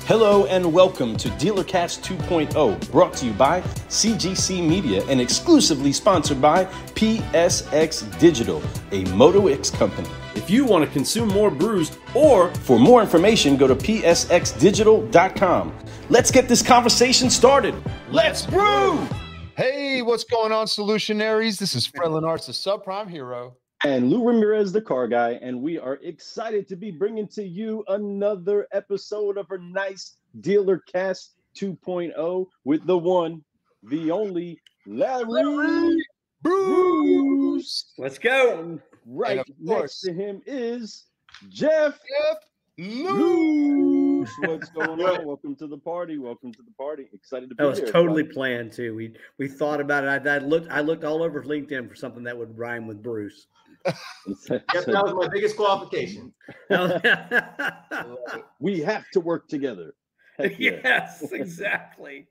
Hello and welcome to DealerCast 2.0, brought to you by CGC Media and exclusively sponsored by PSX Digital, a Moto X company. If you want to consume more brews or for more information, go to psxdigital.com. Let's get this conversation started. Let's brew! Hey, what's going on, Solutionaries? This is Fred Lenartz, the subprime hero. And Lou Ramirez, the car guy, and we are excited to be bringing to you another episode of a nice DealerCast 2.0 with the one, the only, Larry Brews. Let's go. And right next to him is Jeff Loos. What's going on? Welcome to the party. Welcome to the party. Excited to be here. That was totally planned too. We thought about it. I looked all over LinkedIn for something that would rhyme with Bruce. Yep, that was my biggest qualification. We have to work together. Yes, exactly.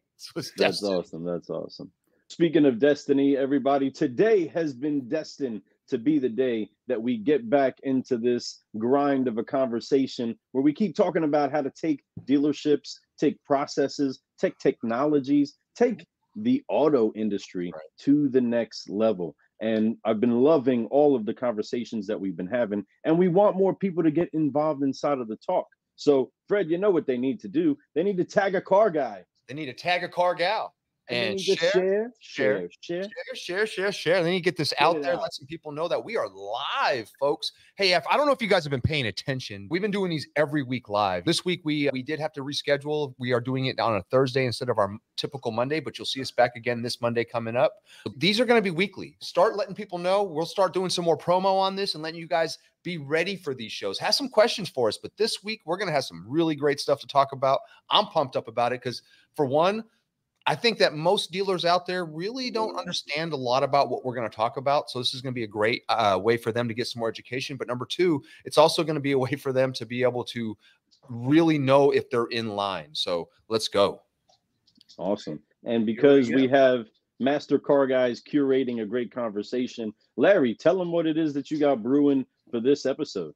That's awesome. That's awesome. Speaking of destiny, everybody, today has been destined to be the day that we get back into this grind of a conversation where we keep talking about how to take dealerships, take processes, take technologies, take the auto industry to the next level. And I've been loving all of the conversations that we've been having, and we want more people to get involved inside of the talk. So, Fred, you know what they need to do? They need to tag a car guy. They need to tag a car gal. And share. Then you get this out there, let some people know that we are live, folks. Hey, I don't know if you guys have been paying attention. We've been doing these every week live. This week, we did have to reschedule. We are doing it on a Thursday instead of our typical Monday, but you'll see us back again this Monday coming up. These are going to be weekly. Start letting people know. We'll start doing some more promo on this and letting you guys be ready for these shows. Have some questions for us, but this week, we're going to have some really great stuff to talk about. I'm pumped up about it because, for one, I think that most dealers out there really don't understand a lot about what we're going to talk about. So this is going to be a great way for them to get some more education. But number two, it's also going to be a way for them to be able to really know if they're in line. So let's go. Awesome. And because we have master car guys curating a great conversation, Larry, tell them what it is that you got brewing for this episode.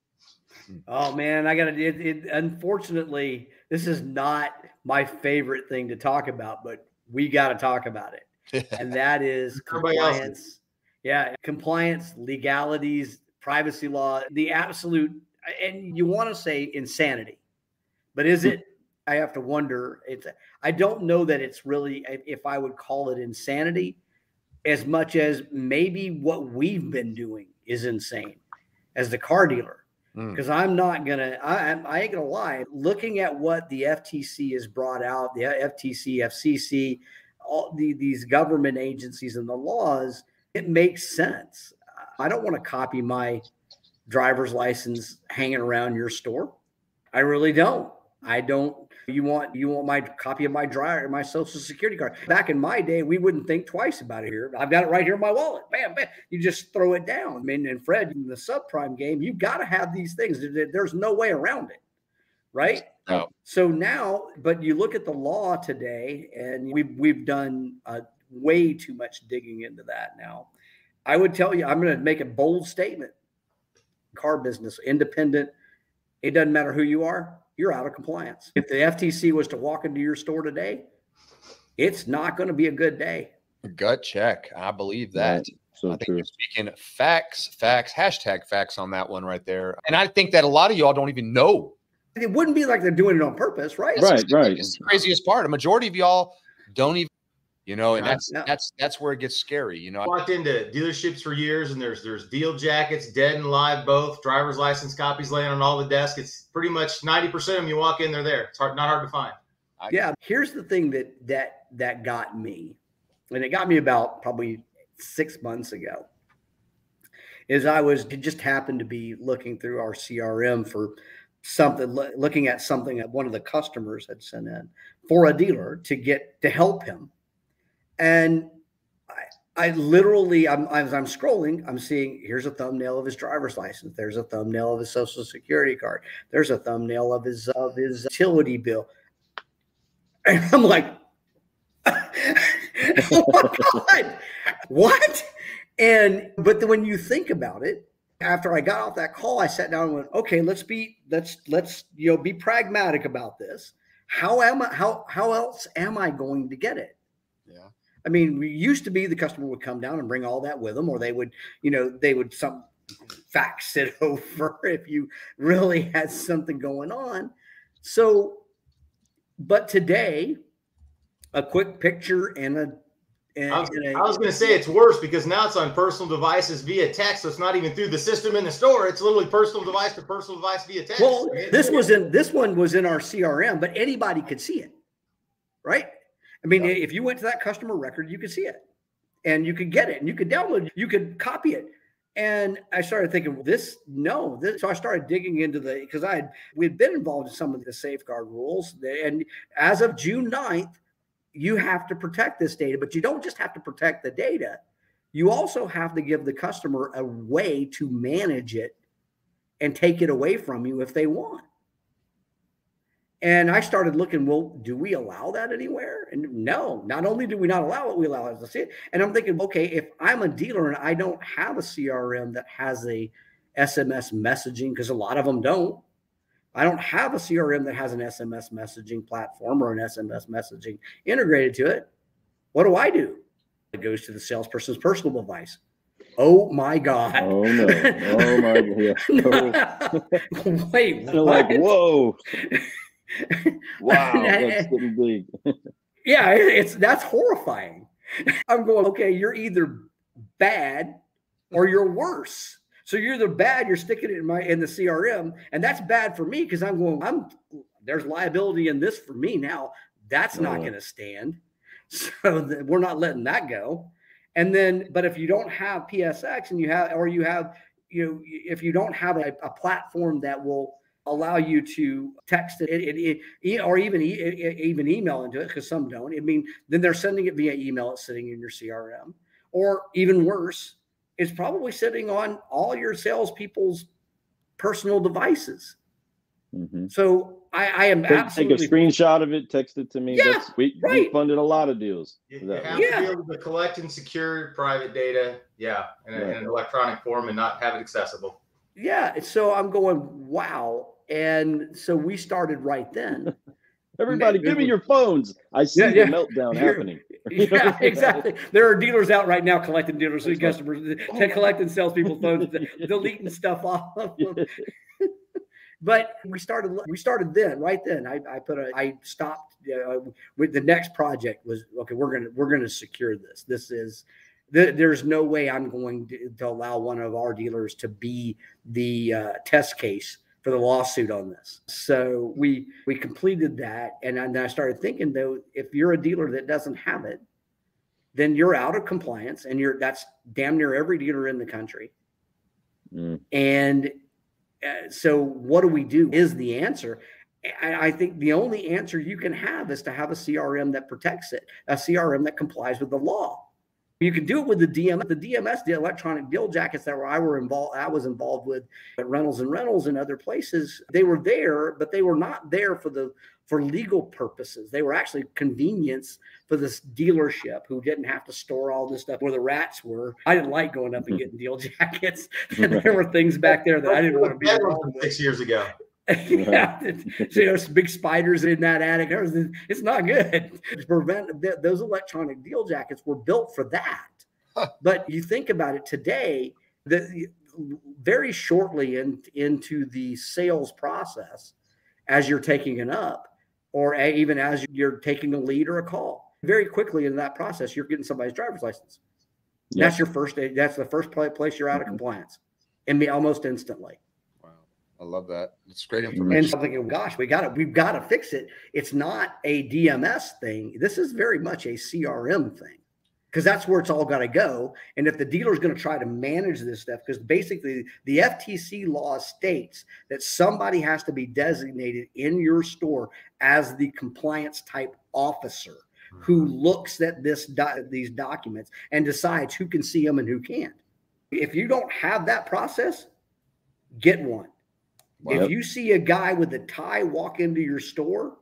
Oh man, unfortunately, this is not my favorite thing to talk about, but we got to talk about it. And that is compliance. Yeah. Compliance, legalities, privacy law, the absolute, and you want to say insanity, but is it? I have to wonder. I don't know that it's really, if I would call it insanity, as much as maybe what we've been doing is insane as the car dealer. Because I'm not gonna, I ain't gonna lie. Looking at what the FTC has brought out, the FTC, FCC, all these government agencies and the laws, it makes sense. I don't want to copy my driver's license hanging around your store. I really don't. I don't. You want my copy of my social security card. Back in my day, we wouldn't think twice about it here. I've got it right here in my wallet. Bam, bam. You just throw it down. I mean, and Fred, in the subprime game, you've got to have these things. There's no way around it, right? No. So now, but you look at the law today, and we've done way too much digging into that now. I would tell you, I'm going to make a bold statement. Car business, independent, it doesn't matter who you are. You're out of compliance. If the FTC was to walk into your store today, it's not going to be a good day. Gut check. I believe that. So I think true. you're speaking facts, hashtag facts on that one right there. And I think that a lot of y'all don't even know. It wouldn't be like they're doing it on purpose, right? Right. It's the craziest part. A majority of y'all don't even, and that's where it gets scary. I walked into dealerships for years, and there's deal jackets, dead and live, both driver's license copies laying on all the desks. It's pretty much 90% of them. You walk in, they're there. It's not hard to find. Yeah. Here's the thing that got me, and it got me about probably 6 months ago, is it just happened to be looking through our CRM for something, looking at something that one of the customers had sent in for a dealer to help him. And I literally, as I'm scrolling, I'm seeing, here's a thumbnail of his driver's license. There's a thumbnail of his social security card. There's a thumbnail of his utility bill. And I'm like, oh my God, what? But when you think about it, after I got off that call, I sat down and went, okay, let's be pragmatic about this. how else am I going to get it? Yeah. I mean, we used to be the customer would come down and bring all that with them, or they would, they would some fax it over if you really had something going on. So, but today, a quick picture and I was going to say it's worse because now it's on personal devices via text. So it's not even through the system in the store. It's literally personal device to personal device via text. Well, this one was in our CRM, but anybody could see it, right? I mean, if you went to that customer record, you could see it, and you could get it, and you could download it, you could copy it. And I started thinking, so I started digging into because we'd been involved in some of the safeguard rules, and as of June 9th, you have to protect this data, but you don't just have to protect the data. You also have to give the customer a way to manage it and take it away from you if they want. And I started looking, well, do we allow that anywhere? And no, not only do we not allow it, we allow it to see it. And I'm thinking, okay, if I'm a dealer and I don't have a CRM that has a SMS messaging, because a lot of them don't, I don't have a CRM that has an SMS messaging platform or an SMS messaging integrated to it. What do? It goes to the salesperson's personal device. Oh my God. Oh no. Oh my God. Oh. Wait, what? Like, whoa. Wow, that's getting big. Yeah, that's horrifying. I'm going, okay, you're either bad or you're worse. So you're either bad, you're sticking it in the CRM, and that's bad for me because there's liability in this for me now. That's not going to stand. So we're not letting that go. And then, but if you don't have PSX and if you don't have a platform that will allow you to text it or even email into it, because some don't. I mean, then they're sending it via email. It's sitting in your CRM, or even worse, it's probably sitting on all your salespeople's personal devices. Mm-hmm. So I am absolutely take a screenshot of it, text it to me. Yeah, we funded a lot of deals. You have to be able to collect and secure private data, in an electronic form and not have it accessible. Yeah. So I'm going, wow. And so we started right then. Everybody, give me your phones. I see the meltdown happening. Yeah, exactly. There are dealers out right now collecting customers, collecting salespeople's phones, deleting stuff off of them. But we started then, right then. I stopped with the next project was, okay, we're gonna secure this. There's no way I'm going to allow one of our dealers to be the test case for the lawsuit on this. So we completed that. And I started thinking, though, if you're a dealer that doesn't have it, then you're out of compliance, and that's damn near every dealer in the country. Mm. And so what do we do is the answer. I think the only answer you can have is to have a CRM that protects it, a CRM that complies with the law. You can do it with the DMS, the electronic deal jackets that I was involved with at Reynolds and other places. They were there, but they were not there for legal purposes. They were actually convenience for this dealership who didn't have to store all this stuff where the rats were. I didn't like going up and getting deal jackets. And there were things back there that I didn't want to be involved with. 6 years ago. Yeah, there's big spiders in that attic. It's not good. To prevent those electronic deal jackets were built for that. But you think about it today, very shortly into the sales process, as you're taking it up, or even as you're taking a lead or a call, very quickly in that process, you're getting somebody's driver's license. Yep. That's the first place you're out of compliance, and almost instantly. I love that. It's great information. And I'm thinking, gosh, we've got to fix it. It's not a DMS thing. This is very much a CRM thing, because that's where it's all got to go. And if the dealer is going to try to manage this stuff, because basically the FTC law states that somebody has to be designated in your store as the compliance type officer who looks at these documents and decides who can see them and who can't. If you don't have that process, get one. Wow. If you see a guy with a tie walk into your store,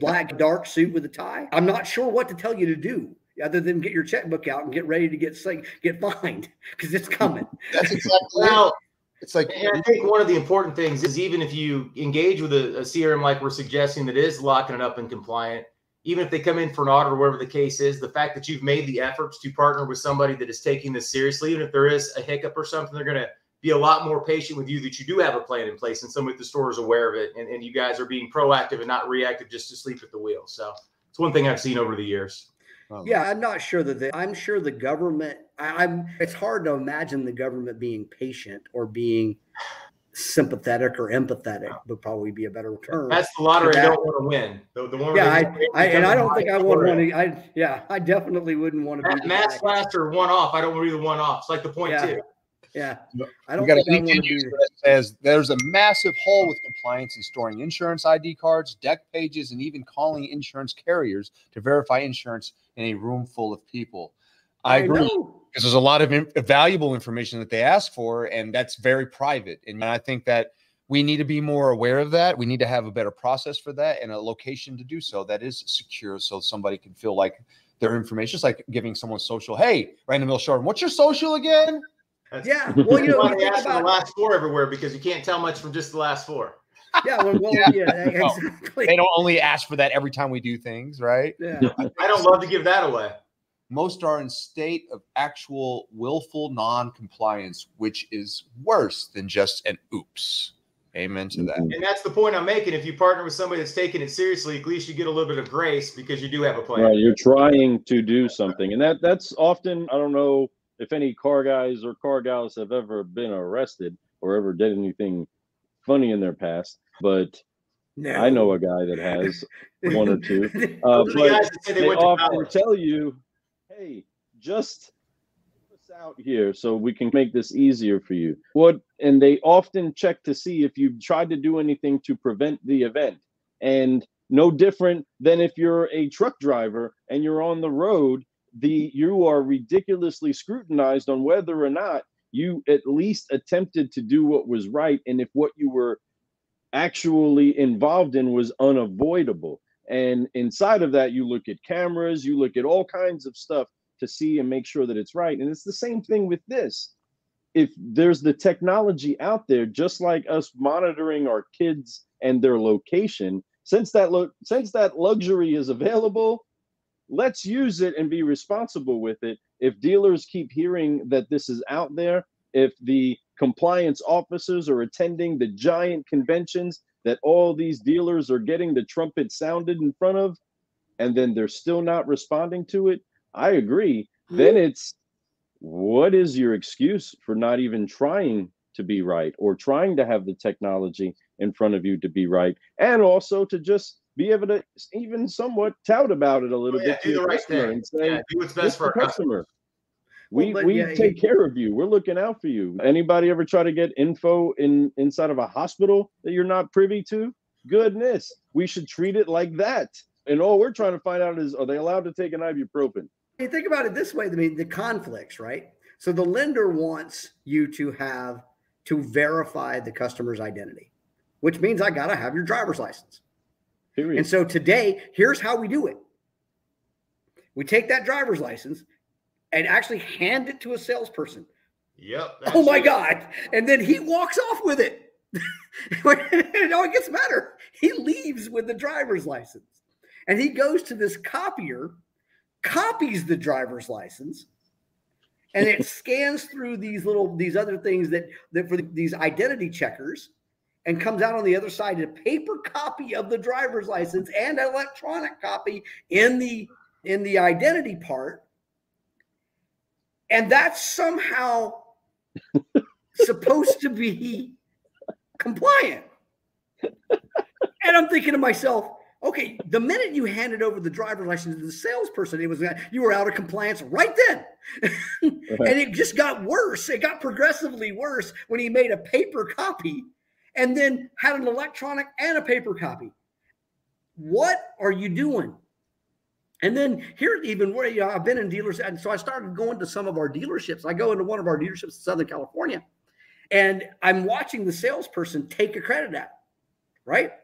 black dark suit with a tie, I'm not sure what to tell you to do other than get your checkbook out and get ready to get fined, because it's coming. That's exactly It's like, and I think one of the important things is even if you engage with a CRM like we're suggesting that is locking it up and compliant, even if they come in for an audit or whatever the case is, the fact that you've made the efforts to partner with somebody that is taking this seriously, even if there is a hiccup or something, they're going to be a lot more patient with you that you do have a plan in place and somebody at the store is aware of it. And you guys are being proactive and not reactive just to sleep at the wheel. So it's one thing I've seen over the years. Yeah, I'm not sure that I'm sure the government, it's hard to imagine the government being patient or being sympathetic or empathetic would probably be a better term. That's the lottery I don't want to win. The one yeah, I don't think I would want to. I definitely wouldn't want to be Matt's last or one off. I don't want to be the one off. It's like the point too. Yeah, I don't think I want to be. That says there's a massive hole with compliance in storing insurance ID cards, deck pages, and even calling insurance carriers to verify insurance in a room full of people. I agree, because there's a lot of valuable information that they ask for, and that's very private. And I think that we need to be more aware of that. We need to have a better process for that and a location to do so that is secure, so somebody can feel like their information is like giving someone social. Hey, Random Mill Short, what's your social again? Well, you they ask for the last four everywhere because you can't tell much from just the last four. Exactly. They don't only ask for that every time we do things, right? Yeah. I don't love to give that away. Most are in state of actual willful non-compliance, which is worse than just an oops. Amen to that. And that's the point I'm making. If you partner with somebody that's taking it seriously, at least you get a little bit of grace because you do have a plan. Right, you're trying to do something. And that's often, I don't know if any car guys or car gals have ever been arrested or ever did anything funny in their past, but I know a guy that has one or two. But they often tell you, hey, just help us out here so we can make this easier for you. And they often check to see if you've tried to do anything to prevent the event. And no different than if you're a truck driver and you're on the road, you are ridiculously scrutinized on whether or not you at least attempted to do what was right, and if what you were actually involved in was unavoidable. And inside of that, you look at cameras, you look at all kinds of stuff to see and make sure that it's right. And it's the same thing with this. If there's the technology out there, just like us monitoring our kids and their location, since that luxury is available, let's use it and be responsible with it. If dealers keep hearing that this is out there, if the compliance officers are attending the giant conventions that all these dealers are getting the trumpet sounded in front of, and then they're still not responding to it, I agree. Then it's, what is your excuse for not even trying to be right or trying to have the technology in front of you to be right? And also to just be able to even somewhat tout about it a little bit to your customer and say, do what's best for our customer. We take care of you. We're looking out for you. Anybody ever try to get info inside of a hospital that you're not privy to? Goodness, we should treat it like that. And all we're trying to find out is, are they allowed to take an ibuprofen? You think about it this way, I mean, the conflicts, right? So the lender wants you to verify the customer's identity, which means I got to have your driver's license. Period. And so today, here's how we do it. We take that driver's license and actually hand it to a salesperson. Yep. Oh my God. And then he walks off with it. It gets better. He leaves with the driver's license and he goes to this copier, copies the driver's license, and it scans through these other things that for these identity checkers, and comes out on the other side a paper copy of the driver's license and an electronic copy in the identity part. And that's somehow supposed to be compliant. And I'm thinking to myself, okay, the minute you handed over the driver's license to the salesperson, you were out of compliance right then. And it just got worse. It got progressively worse when he made a paper copy and then had an electronic and a paper copy. What are you doing? And then here, even where I've been in dealers, and so I started going to some of our dealerships. I go into one of our dealerships in Southern California, and I'm watching the salesperson take a credit app, right?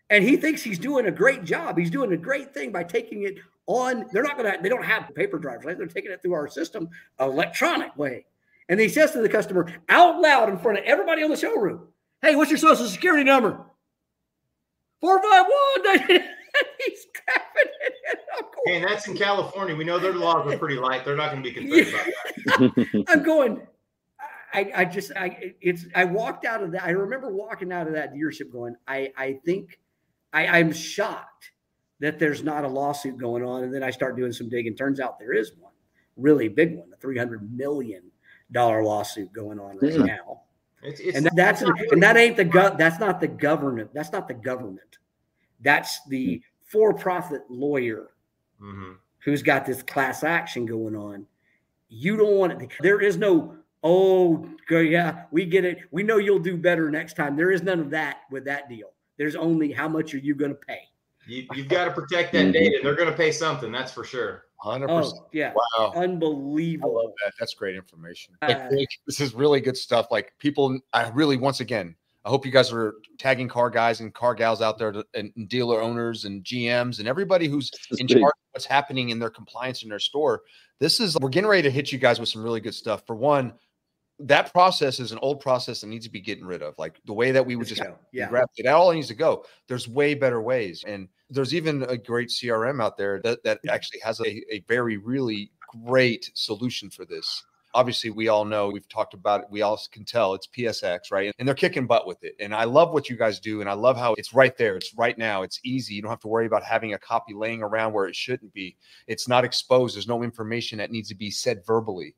And he thinks he's doing a great job. He's doing a great thing by taking it on. They don't have paper drivers, right? They're taking it through our system, electronic way. And he says to the customer out loud in front of everybody on the showroom, "Hey, what's your social security number?" 451. He's cracking it. Hey, and that's in California. We know their laws are pretty light. They're not going to be concerned about that. I'm going. I walked out of that. I remember walking out of that dealership going, I think I'm shocked that there's not a lawsuit going on. And then I start doing some digging. Turns out there is one, really big one, a $300 million lawsuit going on right now. That's not the government. That's not the government. That's the for-profit lawyer who's got this class action going on. You don't want it. There is no, oh, yeah, we get it. We know you'll do better next time. There is none of that with that deal. There's only how much are you going to pay? You've got to protect that data. They're going to pay something. That's for sure. 100%. Oh, yeah. Wow. Unbelievable. I love that. That's great information. This is really good stuff. Like people, once again, I hope you guys are tagging car guys and car gals out there and dealer owners and GMs and everybody who's in charge of what's happening in their compliance in their store. We're getting ready to hit you guys with some really good stuff. For one, that process is an old process that needs to be getting rid of. Like the way that we would grab it, all needs to go. There's way better ways. And there's even a great CRM out there that actually has a very, really great solution for this. Obviously, we all know, we've talked about it. We all can tell it's PSX, right? And they're kicking butt with it. And I love what you guys do. And I love how it's right there. It's right now. It's easy. You don't have to worry about having a copy laying around where it shouldn't be. It's not exposed. There's no information that needs to be said verbally.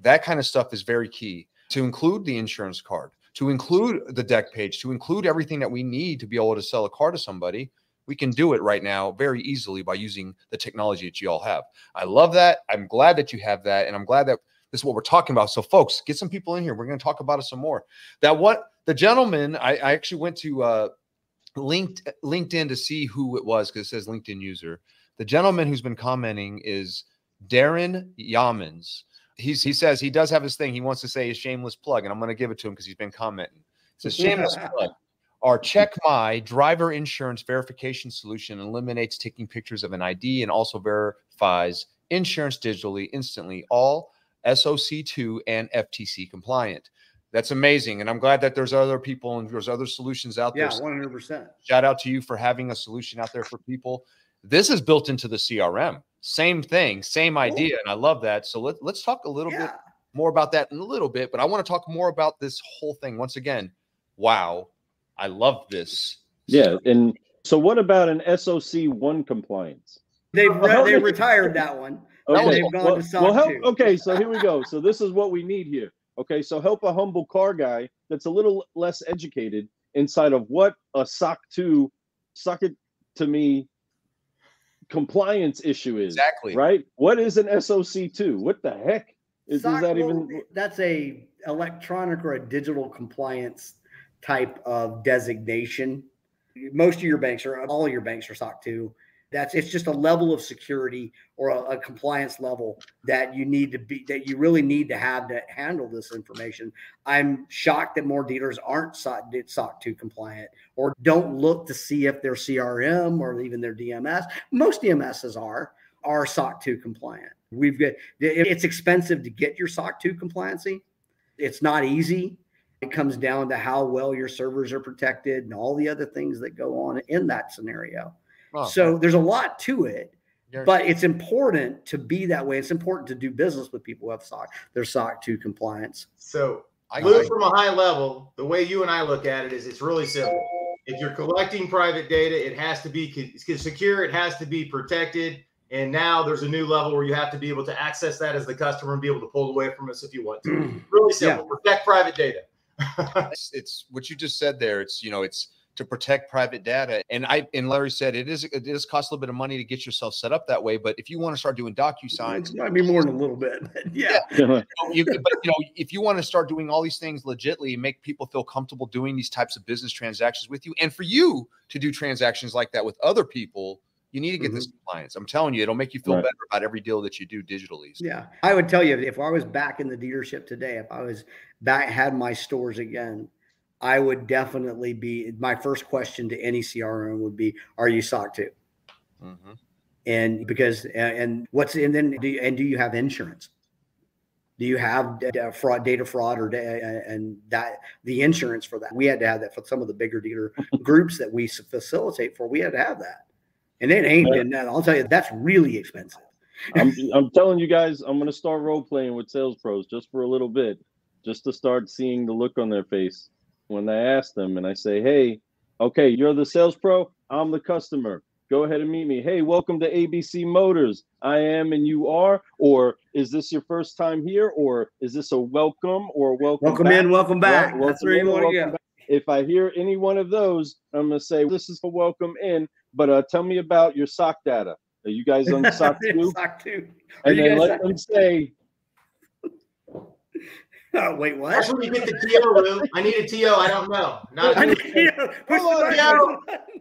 That kind of stuff is very key. To include the insurance card, to include the deck page, to include everything that we need to be able to sell a car to somebody, we can do it right now very easily by using the technology that you all have. I love that. I'm glad that you have that. And I'm glad that this is what we're talking about. So folks, get some people in here. We're going to talk about it some more. The gentleman, I actually went to LinkedIn to see who it was because it says LinkedIn user. The gentleman who's been commenting is Darren Yamans. He says he does have his thing. He wants to say a shameless plug, and I'm going to give it to him because he's been commenting. It's a shameless plug. Our Check My driver insurance verification solution eliminates taking pictures of an ID and also verifies insurance digitally, instantly, all SOC2 and FTC compliant. That's amazing. And I'm glad that there's other people and there's other solutions out there. Yeah, 100%. Shout out to you for having a solution out there for people. This is built into the CRM. Same thing, same idea. And I love that. So let's talk a little bit more about that in a little bit. But I want to talk more about this whole thing. Once again, wow, I love this. Yeah. And so what about an SOC1 compliance? They retired that one. Okay. They've gone to SOC 2. Okay, so here we go. So this is what we need here. Okay, so help a humble car guy that's a little less educated inside of what a SOC 2, suck it to me, compliance issue is. Exactly. Right? What is an SOC 2? What the heck is that even? That's a electronic or a digital compliance type of designation. Most of your banks or all your banks are SOC 2. It's just a level of security or a compliance level that you really need to have to handle this information. I'm shocked that more dealers aren't SOC 2 compliant or don't look to see if their CRM or even their DMS. Most DMSs are SOC 2 compliant. It's expensive to get your SOC 2 compliancy. It's not easy. It comes down to how well your servers are protected and all the other things that go on in that scenario. So there's a lot to it, but it's important to be that way. It's important to do business with people who have their SOC 2 compliance. So Lou, from a high level, the way you and I look at it is it's really simple. If you're collecting private data, it has to be secure. It has to be protected. And now there's a new level where you have to be able to access that as the customer and be able to pull away from us if you want to. Really simple. Protect private data. It's what you just said there. It's to protect private data. And Larry said it does cost a little bit of money to get yourself set up that way. But if you want to start doing DocuSigns, it might be more than a little bit. But if you want to start doing all these things legitly and make people feel comfortable doing these types of business transactions with you, and for you to do transactions like that with other people, you need to get this compliance. I'm telling you, it'll make you feel better about every deal that you do digitally. Yeah. I would tell you, if I was back in the dealership today, if I was back, had my stores again, I would definitely be, my first question to any CRM would be, are you SOC 2? And because, do you have insurance? Do you have data fraud, and that the insurance for that? We had to have that for some of the bigger dealer groups that we facilitate for. We had to have that, and it ain't been that. I'll tell you, that's really expensive. I'm telling you guys, I'm going to start role playing with sales pros just for a little bit, just to start seeing the look on their face when I ask them and I say, hey, okay, you're the sales pro, I'm the customer. Go ahead and meet me. Hey, welcome to ABC Motors. I am and you are. Or is this your first time here? Or is this a welcome or welcome back? In, welcome back. Right? That's where you want to go. Back. If I hear any one of those, I'm going to say, this is a welcome in. But tell me about your SOC data. Are you guys on SOC 2? SOC 2. And then let them say, oh, wait, what? That's when you get the TO room. I need a TO. I don't know. Not a TO. Push the TO.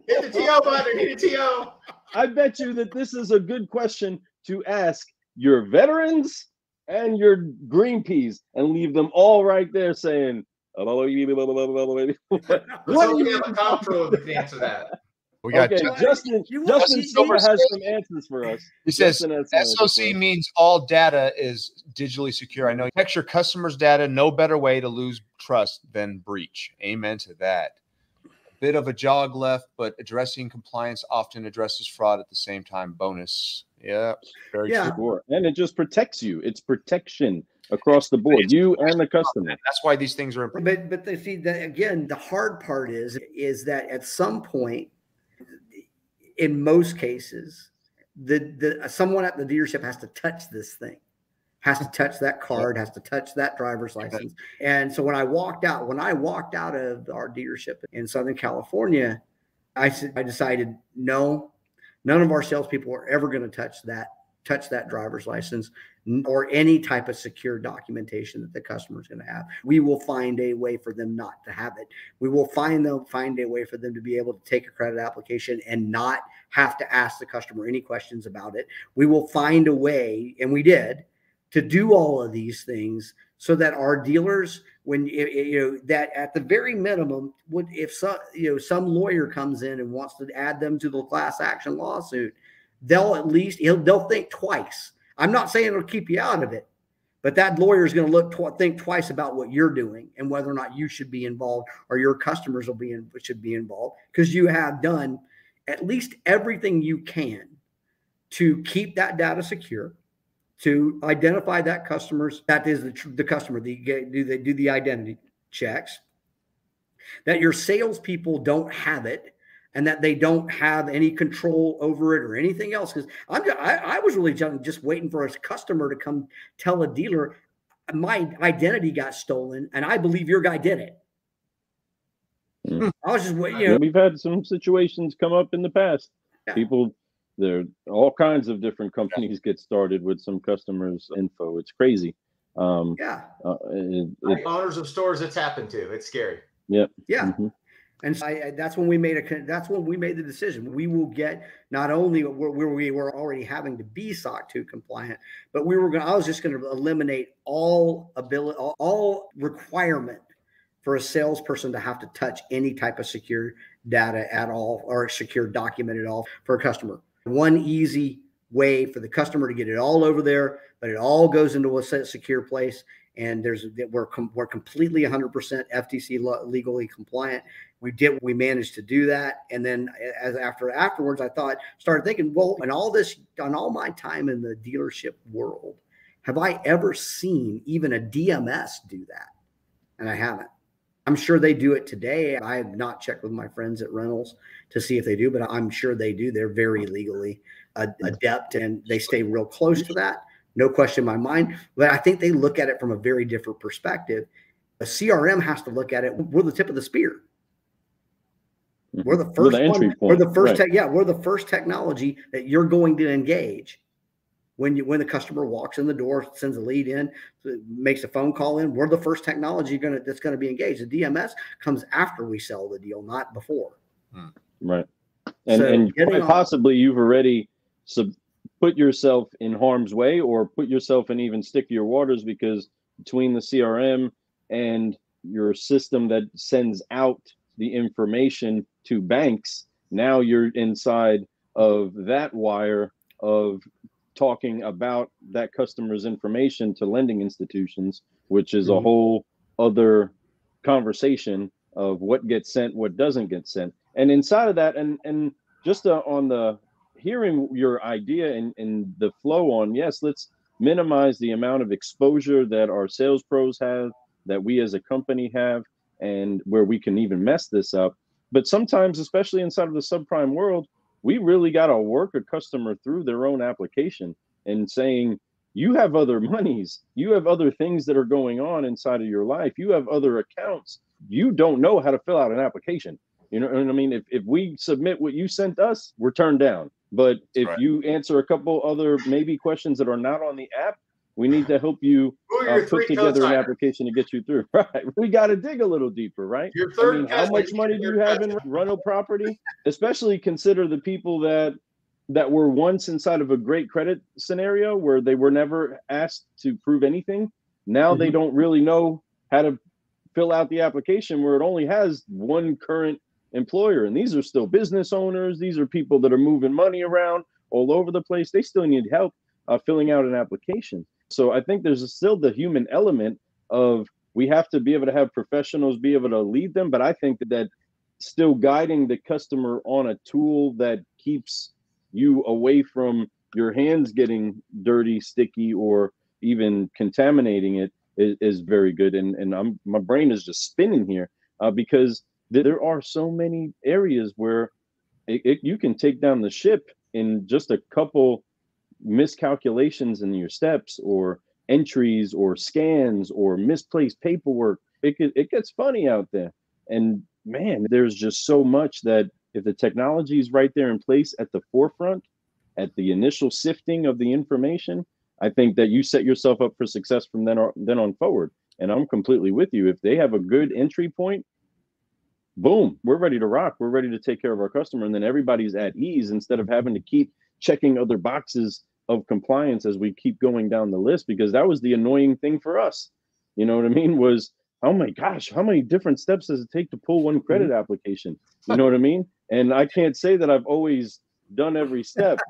Hit the TO button. I need a TO. I bet you that this is a good question to ask your veterans and your green peas and leave them all right there saying, what do you have a comptroller that can answer that? We got Justin Silver has some answers for us. He says SOC means all data is digitally secure. I know. Protect your customers' data. No better way to lose trust than breach. Amen to that. A bit of a jog left, but addressing compliance often addresses fraud at the same time. Bonus. Yeah, very true. And it just protects you. It's protection across the board, you and the customer. That's why these things are important. But they see that again. The hard part is that at some point, in most cases, someone at the dealership has to touch this thing, has to touch that card, has to touch that driver's license. And so when I walked out of our dealership in Southern California, I decided, no, none of our salespeople are ever going to touch that driver's license or any type of secure documentation that the customer is going to have. We will find a way for them not to have it. We will find a way for them to be able to take a credit application and not have to ask the customer any questions about it. We will find a way, and we did, to do all of these things so that our dealers, when that at the very minimum, if some lawyer comes in and wants to add them to the class action lawsuit, they'll think twice. I'm not saying it'll keep you out of it, but that lawyer is going to think twice about what you're doing and whether or not you should be involved or your customers should be involved, because you have done at least everything you can to keep that data secure, to identify that customers, that is the customer, they do the identity checks, that your salespeople don't have it, and that they don't have any control over it or anything else. Because I was really just waiting for a customer to come tell a dealer, my identity got stolen, and I believe your guy did it. I was just waiting. We've had some situations come up in the past. Yeah. There all kinds of different companies get started with some customers' info. It's crazy. Owners of stores, it's happened to. It's scary. Yep. Yeah. Mm-hmm. And so that's when we made the decision. We will get not only where we were already having to be SOC 2 compliant, but I was just going to eliminate all requirement for a salesperson to have to touch any type of secure data at all or secure document at all for a customer. One easy way for the customer to get it all over there, but it all goes into a secure place. And we're completely 100% FTC legally compliant. We managed to do that. And then afterwards, started thinking, well, on all my time in the dealership world, have I ever seen even a DMS do that? And I haven't. I'm sure they do it today. I have not checked with my friends at Reynolds to see if they do, but I'm sure they do. They're very legally adept, and they stay real close to that. No question in my mind. But I think they look at it from a very different perspective. A CRM has to look at it. We're the tip of the spear. We're the first one. We're the first. Right. We're the first technology that you're going to engage when the customer walks in the door, sends a lead in, makes a phone call in. We're the first technology that's going to be engaged. The DMS comes after we sell the deal, not before. Right. And possibly you've already put yourself in harm's way or put yourself in even stickier waters, because between the CRM and your system that sends out the information to banks, now you're inside of that wire of talking about that customer's information to lending institutions, which is a whole other conversation of what gets sent, what doesn't get sent. And inside of that, and just on the hearing your idea and the flow on, yes, let's minimize the amount of exposure that our sales pros have, that we as a company have, and where we can even mess this up. But sometimes, especially inside of the subprime world, we really got to work a customer through their own application and saying, you have other monies, you have other things that are going on inside of your life, you have other accounts, you don't know how to fill out an application. You know what I mean? If we submit what you sent us, we're turned down. But if you answer a couple other maybe questions that are not on the app, we need to help you put together an application to get you through. Right? We got to dig a little deeper, right? I mean, how much money do you have in rental property? Especially consider the people that were once inside of a great credit scenario where they were never asked to prove anything. Now they don't really know how to fill out the application where it only has one current employer. And these are still business owners. These are people that are moving money around all over the place. They still need help filling out an application. So I think there's still the human element of, we have to be able to have professionals be able to lead them. But I think that still guiding the customer on a tool that keeps you away from your hands getting dirty, sticky, or even contaminating it is very good. And my brain is just spinning here because there are so many areas where you can take down the ship in just a couple miscalculations in your steps or entries or scans or misplaced paperwork. It gets funny out there. And man, there's just so much that if the technology is right there in place at the forefront, at the initial sifting of the information, I think that you set yourself up for success from then on forward. And I'm completely with you. If they have a good entry point, boom, we're ready to rock. We're ready to take care of our customer. And then everybody's at ease instead of having to keep checking other boxes of compliance as we keep going down the list, because that was the annoying thing for us. You know what I mean? Was, oh my gosh, how many different steps does it take to pull one credit application? You know what I mean? And I can't say that I've always done every step,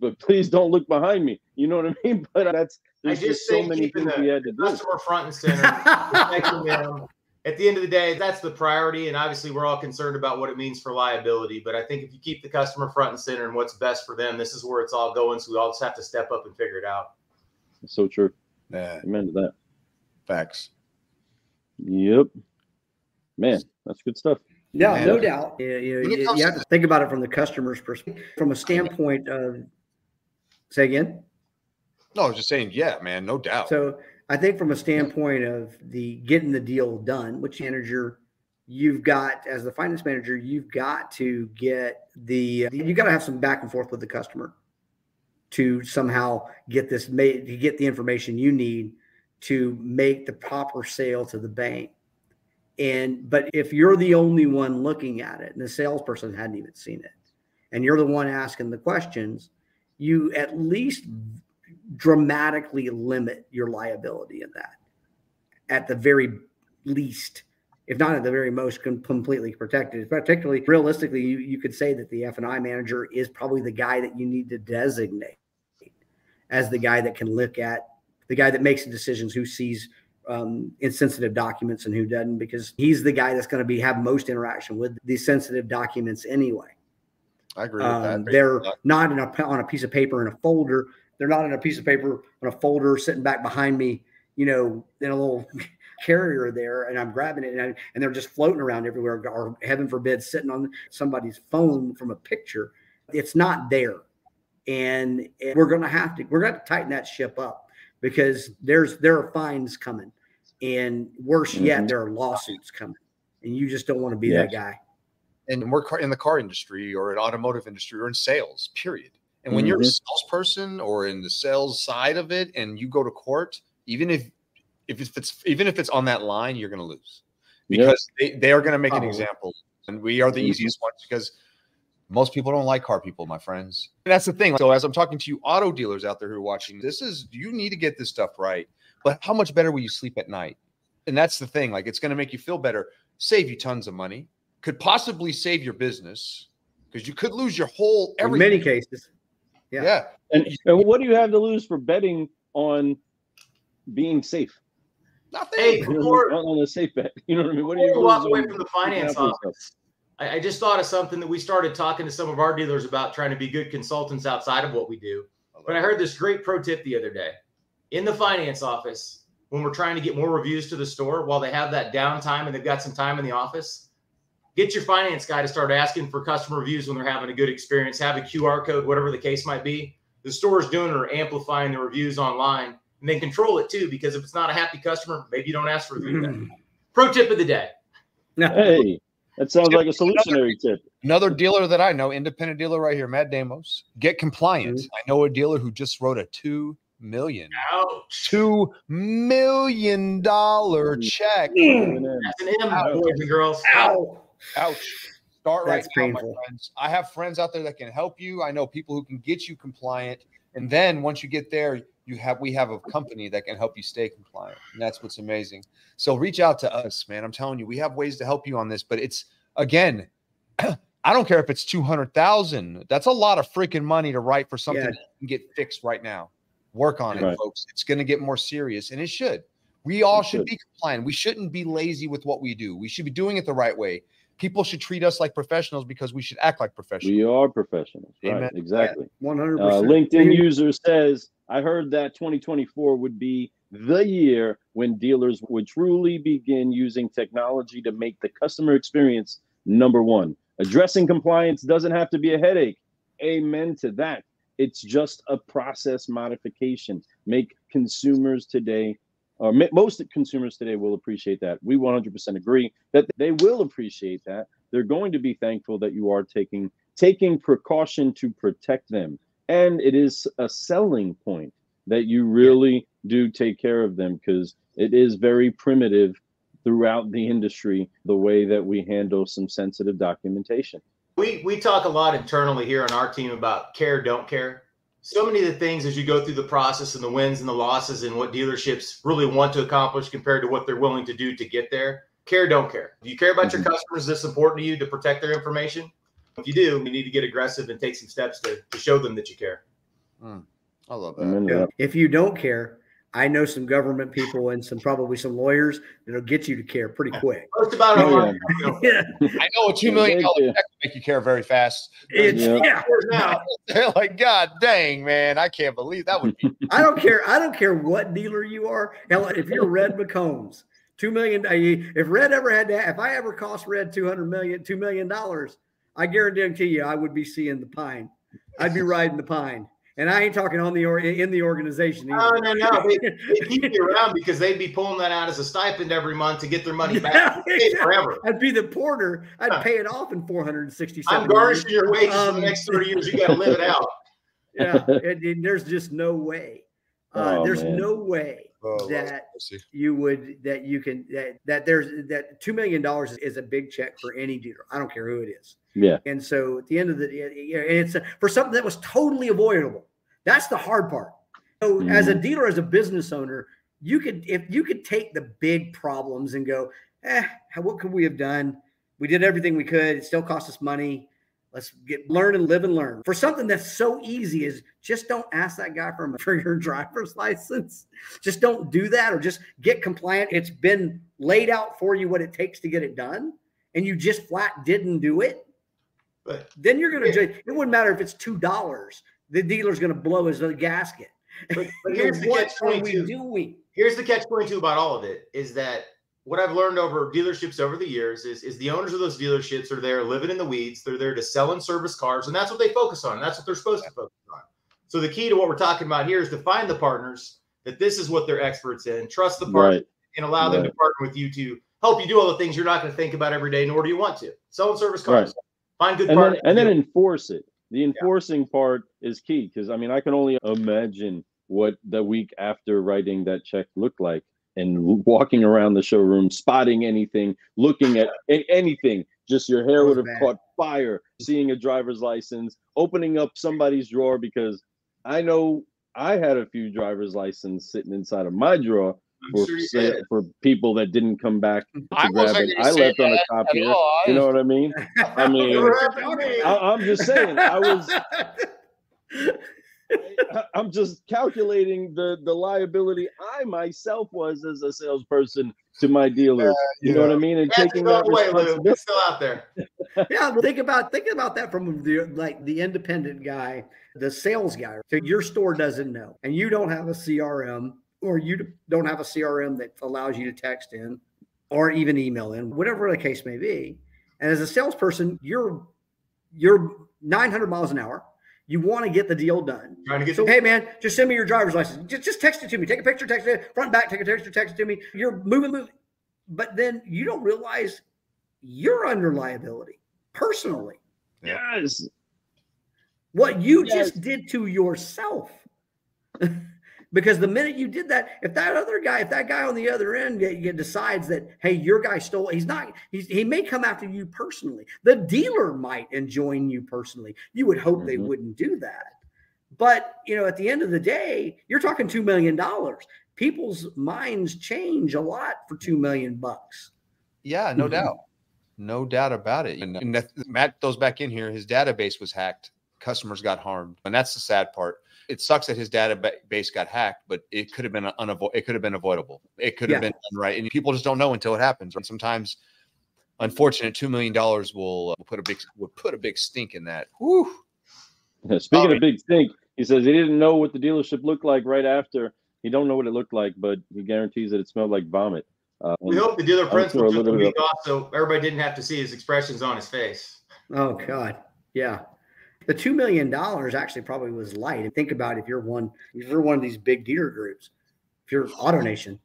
but please don't look behind me. You know what I mean? But there's just so many things we had to do. Customer front and center, protecting them. At the end of the day, that's the priority. And obviously we're all concerned about what it means for liability. But I think if you keep the customer front and center and what's best for them, this is where it's all going. So we all just have to step up and figure it out. So true. Yeah. Amen to that. Facts. Yep. Man, that's good stuff. Yeah, no doubt. You have to think about it from the customer's perspective, from a standpoint of, say again? No, I was just saying, yeah, man, no doubt. So I think from a standpoint of the getting the deal done, which manager you've got as the finance manager, you've got to get you got to have some back and forth with the customer to somehow get this made, to get the information you need to make the proper sale to the bank. But if you're the only one looking at it and the salesperson hadn't even seen it, and you're the one asking the questions, you at least dramatically limit your liability in that, at the very least, if not at the very most, completely protected. Particularly, realistically, you could say that the F&I manager is probably the guy that you need to designate as the guy that can look at, the guy that makes the decisions, who sees insensitive documents and who doesn't, because he's the guy that's going to have most interaction with these sensitive documents anyway. I agree with that. They're not on a piece of paper in a folder. They're not in a piece of paper on a folder sitting back behind me, in a little carrier there, and I'm grabbing it, and they're just floating around everywhere, or heaven forbid, sitting on somebody's phone from a picture. It's not there. And we're going to have to tighten that ship up, because there are fines coming, and worse yet, there are lawsuits coming, and you just don't want to be that guy. And we're in the car industry or in automotive industry or in sales, period. And when you're a salesperson or in the sales side of it, and you go to court, even if it's on that line, you're going to lose, because they are going to make an example, and we are the easiest ones, because most people don't like car people, my friends. And that's the thing. So as I'm talking to you auto dealers out there who are watching, you need to get this stuff right. But how much better will you sleep at night? And that's the thing. Like, it's going to make you feel better, save you tons of money, could possibly save your business, because you could lose your whole everything. In many cases. Yeah. And what do you have to lose for betting on being safe? Nothing. Hey, before on a safe bet, you know what I mean? What do before you we walk lose away on from the finance office, I just thought of something that we started talking to some of our dealers about, trying to be good consultants outside of what we do. But I heard this great pro tip the other day. In the finance office, when we're trying to get more reviews to the store, while they have that downtime and they've got some time in the office, get your finance guy to start asking for customer reviews when they're having a good experience. Have a QR code, whatever the case might be. The store's doing or amplifying the reviews online, and then control it too, because if it's not a happy customer, maybe you don't ask for a review. Pro tip of the day. Hey, that sounds like a solutionary tip. Another dealer that I know, independent dealer right here, Matt Damos, get compliant. I know a dealer who just wrote a $2 million check. That's an M, boys and girls. Ouch. Start right now, painful. my friends. I have friends out there that can help you. I know people who can get you compliant. And then once you get there, we have a company that can help you stay compliant. And that's what's amazing. So reach out to us, man. I'm telling you, we have ways to help you on this. But it's, again, I don't care if it's $200,000. That's a lot of freaking money to write for something that can get fixed right now. Work on it, folks. It's going to get more serious, and it should. We all should be compliant. We shouldn't be lazy with what we do. We should be doing it the right way. People should treat us like professionals because we should act like professionals. We are professionals. Amen. Right, exactly. 100%. LinkedIn user says, I heard that 2024 would be the year when dealers would truly begin using technology to make the customer experience number one. Addressing compliance doesn't have to be a headache. Amen to that. It's just a process modification. Make consumers today, or most consumers today will appreciate that. We 100% agree that they will appreciate that. They're going to be thankful that you are taking precaution to protect them. And it is a selling point that you really do take care of them, because it is very primitive throughout the industry, the way that we handle some sensitive documentation. We talk a lot internally here on our team about care, don't care. So many of the things as you go through the process and the wins and the losses and what dealerships really want to accomplish compared to what they're willing to do to get there. Care, don't care. Do you care about your customers? Is this important to you to protect their information? If you do, you need to get aggressive and take some steps to show them that you care. I love that. If you don't care, I know some government people and probably some lawyers that'll get you to care pretty quick. Post about it online. I know a $2 million check will make you care very fast. They're like, God dang, man, I can't believe that would be. I don't care what dealer you are. Hell, if you're Red McCombs, $2 million. If Red ever had that, if I ever cost Red $2 million, I guarantee you, I would be seeing the pine. I'd be riding the pine. And I ain't talking in the organization either. No. They keep you around because they'd be pulling that out as a stipend every month to get their money back forever. I'd be the porter. I'd pay it off in 467 I'm garnishing your wages for the next 30 years. You got to live it out. There's just no way. There's no way that $2 million is a big check for any dealer. I don't care who it is. Yeah. And so at the end of the day, it's for something that was totally avoidable. That's the hard part. So as a dealer, as a business owner, if you could take the big problems and go, what could we have done? We did everything we could. It still cost us money. Let's learn and live and learn. For something that's so easy as just don't ask that guy for your driver's license. Just don't do that, or just get compliant. It's been laid out for you what it takes to get it done, and you just flat didn't do it. But then you're going to judge. It wouldn't matter if it's $2. The dealer's going to blow his gasket. But here's the catch-22. Here's the catch-22 about all of it is that what I've learned over dealerships over the years is the owners of those dealerships are there living in the weeds. They're there to sell and service cars, and that's what they focus on. That's what they're supposed to focus on. So the key to what we're talking about here is to find the partners that this is what they're experts in, trust the partner, and allow them to partner with you to help you do all the things you're not going to think about every day, nor do you want to. Sell and service cars. Find good partners. And then enforce it. The enforcing part is key, because, I mean, I can only imagine what the week after writing that check looked like, and walking around the showroom, spotting anything, looking at anything. Just your hair would have caught fire, seeing a driver's license, opening up somebody's drawer, because I know I had a few driver's license sitting inside of my drawer for people that didn't come back to grab it. I left on a copier. You know what I mean? I mean, I'm just saying, I was I'm just calculating the liability I myself was as a salesperson to my dealers. You know what I mean? And taking that responsibility. It's still out there. Yeah, think about that from the independent guy, the sales guy. So your store doesn't know, and you don't have a CRM, or you don't have a CRM that allows you to text in or even email in, whatever the case may be. And as a salesperson, you're 900 miles an hour. You want to get the deal done. So, hey, man, just send me your driver's license. Just text it to me. Take a picture, text it, front and back, take a picture, text it to me. You're moving. But then you don't realize you're under liability personally. Yes. What you just did to yourself. Because the minute you did that, if that guy on the other end decides that, hey, your guy stole, he may come after you personally. The dealer might enjoin you personally. You would hope they wouldn't do that. But, at the end of the day, you're talking $2 million. People's minds change a lot for $2 million. Yeah, no doubt. No doubt about it. And Matt goes back in here. His database was hacked. Customers got harmed. And that's the sad part. It sucks that his database got hacked, but it could have been avoidable. It could have been done right. And people just don't know until it happens. And sometimes, unfortunate, $2 million will put a big stink in that. Whew. Speaking of big stink, he says he didn't know what the dealership looked like right after. He don't know what it looked like, but he guarantees that it smelled like vomit. We hope the dealer principal took the week off so everybody didn't have to see his expressions on his face. Oh, God. Yeah. The $2 million actually probably was light. And think about if you're one of these big dealer groups, if you're AutoNation,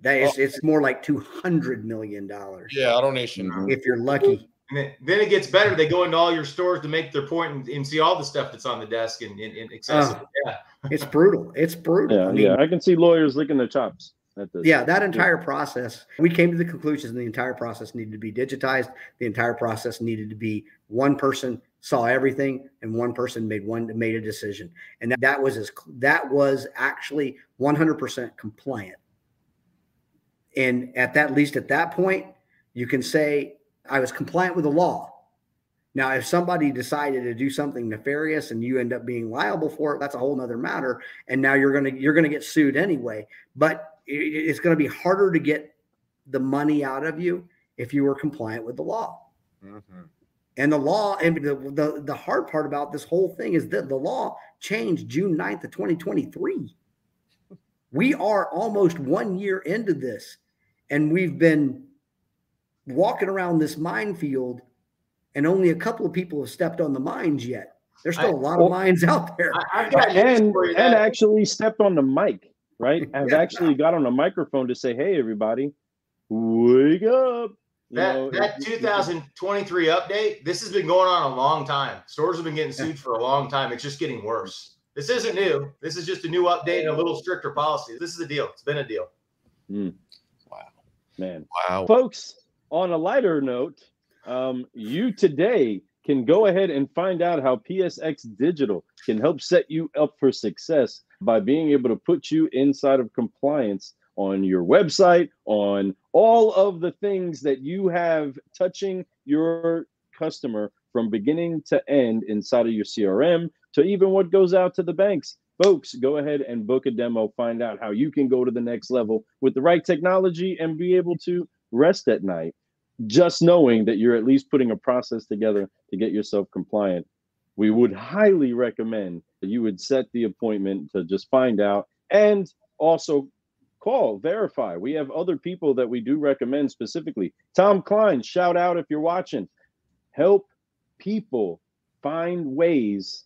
it's more like $200 million. Yeah, AutoNation. If you're lucky. And then it gets better. They go into all your stores to make their point and see all the stuff that's on the desk and accessible. It's brutal. It's brutal. Yeah, I can see lawyers licking their chops at this. Yeah, that entire process, we came to the conclusion the entire process needed to be digitized. The entire process needed to be one person saw everything and one person made a decision. And that was actually 100% compliant. And at least at that point, you can say I was compliant with the law. Now, if somebody decided to do something nefarious and you end up being liable for it, that's a whole nother matter. And now you're gonna get sued anyway. But it's going to be harder to get the money out of you if you were compliant with the law. Mm-hmm. And the law, and the hard part about this whole thing is that the law changed June 9th of 2023. We are almost 1 year into this, and we've been walking around this minefield, and only a couple of people have stepped on the mines yet. There's still a lot of mines out there. And actually stepped on the mic, right? I've actually got on a microphone to say, hey, everybody, wake up. That 2023 update, this has been going on a long time. Stores have been getting sued for a long time. It's just getting worse. This isn't new. This is just a new update and a little stricter policy. This is a deal. It's been a deal. Wow, man. Wow. Folks, on a lighter note, you today can go ahead and find out how PSX Digital can help set you up for success by being able to put you inside of compliance on your website, on all of the things that you have touching your customer from beginning to end inside of your CRM, to even what goes out to the banks. Folks, go ahead and book a demo, find out how you can go to the next level with the right technology and be able to rest at night, just knowing that you're at least putting a process together to get yourself compliant. We would highly recommend that you would set the appointment to just find out, and also call, verify. We have other people that we do recommend specifically. Tom Klein, shout out if you're watching. Help people find ways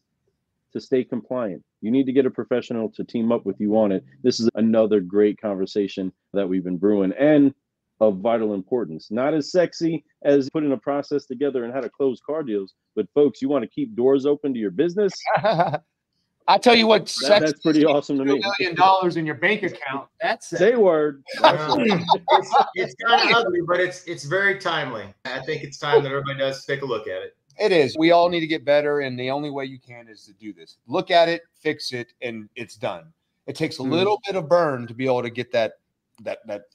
to stay compliant. You need to get a professional to team up with you on it. This is another great conversation that we've been brewing and of vital importance. Not as sexy as putting a process together and how to close car deals, but folks, you want to keep doors open to your business. I tell you what, that's pretty awesome to me. $2 million in your bank account. That's it. Say word. It's kind of ugly, but it's very timely. I think it's time that everybody does take a look at it. It is. We all need to get better, and the only way you can is to do this. Look at it, fix it, and it's done. It takes a little bit of burn to be able to get that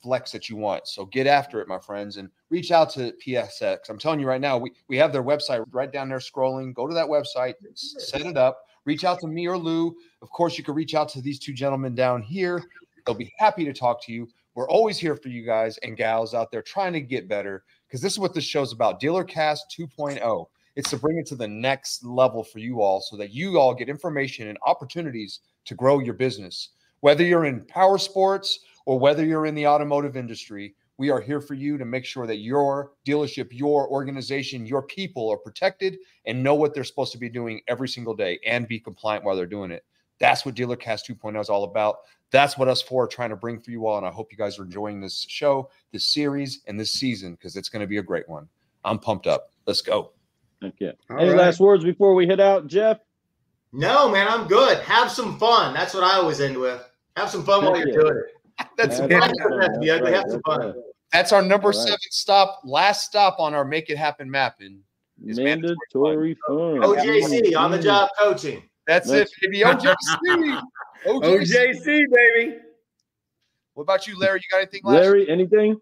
flex that you want. So get after it, my friends, and reach out to PSX. I'm telling you right now, we have their website right down there scrolling. Go to that website, set it up. reach out to me or Lou. Of course, you can reach out to these two gentlemen down here. They'll be happy to talk to you. We're always here for you guys and gals out there trying to get better, because this is what this show's about. DealerCast 2.0. It's to bring it to the next level for you all so that you all get information and opportunities to grow your business. Whether you're in power sports or whether you're in the automotive industry, we are here for you to make sure that your dealership, your organization, your people are protected and know what they're supposed to be doing every single day and be compliant while they're doing it. That's what DealerCast 2.0 is all about. That's what us four are trying to bring for you all. And I hope you guys are enjoying this show, this series, and this season, because it's going to be a great one. I'm pumped up. Let's go. Okay. Any last words before we head out, Jeff? No, man, I'm good. Have some fun. That's what I always end with. Have some fun while you're doing it. That's Have some fun. That's our number 7 stop, last stop on our Make It Happen mapping. Mandatory fun. OJC, on the job coaching. That's it, baby. OJC. OJC, baby. What about you, Larry? You got anything last? Larry, anything?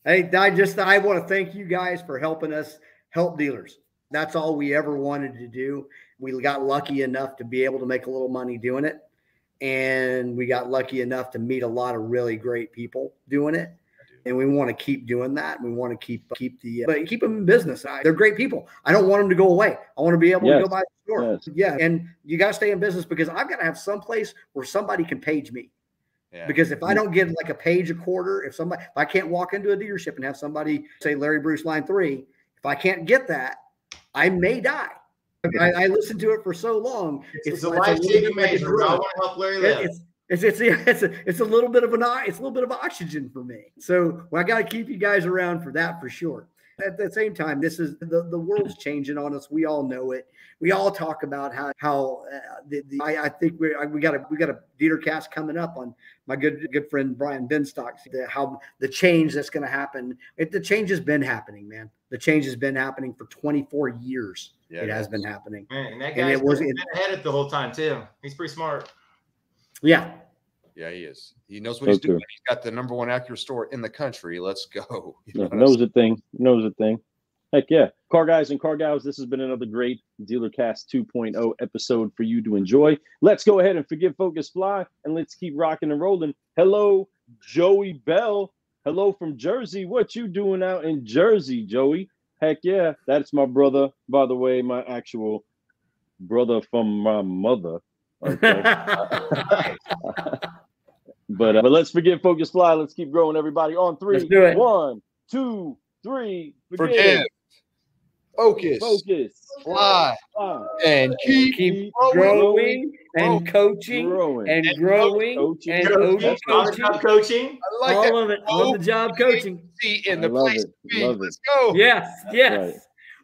Hey, I want to thank you guys for helping us help dealers. That's all we ever wanted to do. We got lucky enough to be able to make a little money doing it. And we got lucky enough to meet a lot of really great people doing it. And we want to keep doing that. We want to keep them in business. They're great people. I don't want them to go away. I want to be able to go by the store. Yes. Yeah. And you got to stay in business, because I've got to have some place where somebody can page me. Yeah. Because if I don't get like a page a quarter, if I can't walk into a dealership and have somebody say Larry Bruce line 3, if I can't get that, I may die. I listened to it for so long. It's a life-saving measure. I want to help Larry live. It's a little bit of oxygen for me. So I got to keep you guys around for that, for sure. At the same time, this is the world's changing on us. We all know it. We all talk about how I think we got a DealerCast coming up on my good friend Brian Benstock. How the change that's going to happen. The change has been happening, man. The change has been happening for 24 years. Yeah, it has been happening. Man, and that guy's been ahead of it the whole time too. He's pretty smart. Yeah. Yeah, he is. He knows what he's doing. He's got the number 1 Acura store in the country. Let's go. Knows a thing. Heck yeah. Car guys and car gals, this has been another great DealerCast 2.0 episode for you to enjoy. Let's go ahead and forgive, focus, fly, and let's keep rocking and rolling. Hello, Joey Bell. Hello from Jersey. What you doing out in Jersey, Joey? Heck yeah. That's my brother, by the way, my actual brother from my mother. Okay. But let's forgive, focus, fly. Let's keep growing, everybody. On 3. Let's do it. 1, 2, 3. Forgive. Focus. Fly. And keep growing and coaching and growing and coaching. I like all of it. All the job coaching. In the place to be. Let's go. Yes. Right.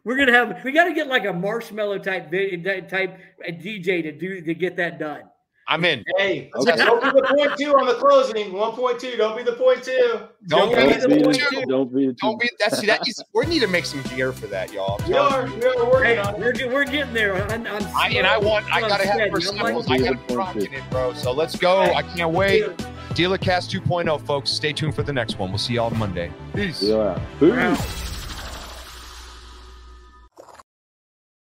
We got to get like a Marshmallow type DJ to get that done. I'm in. Hey, don't be the 0.2 on the closing. 1.2. Don't be the 0.2. Don't be the 2. We need to make some gear for that, y'all. We're working on it. We're getting there. I gotta have for samples. I gotta be rocking it, bro. So let's go. I can't wait. DealerCast 2.0, folks. Stay tuned for the next one. We'll see y'all on Monday. Peace. Yeah. Peace.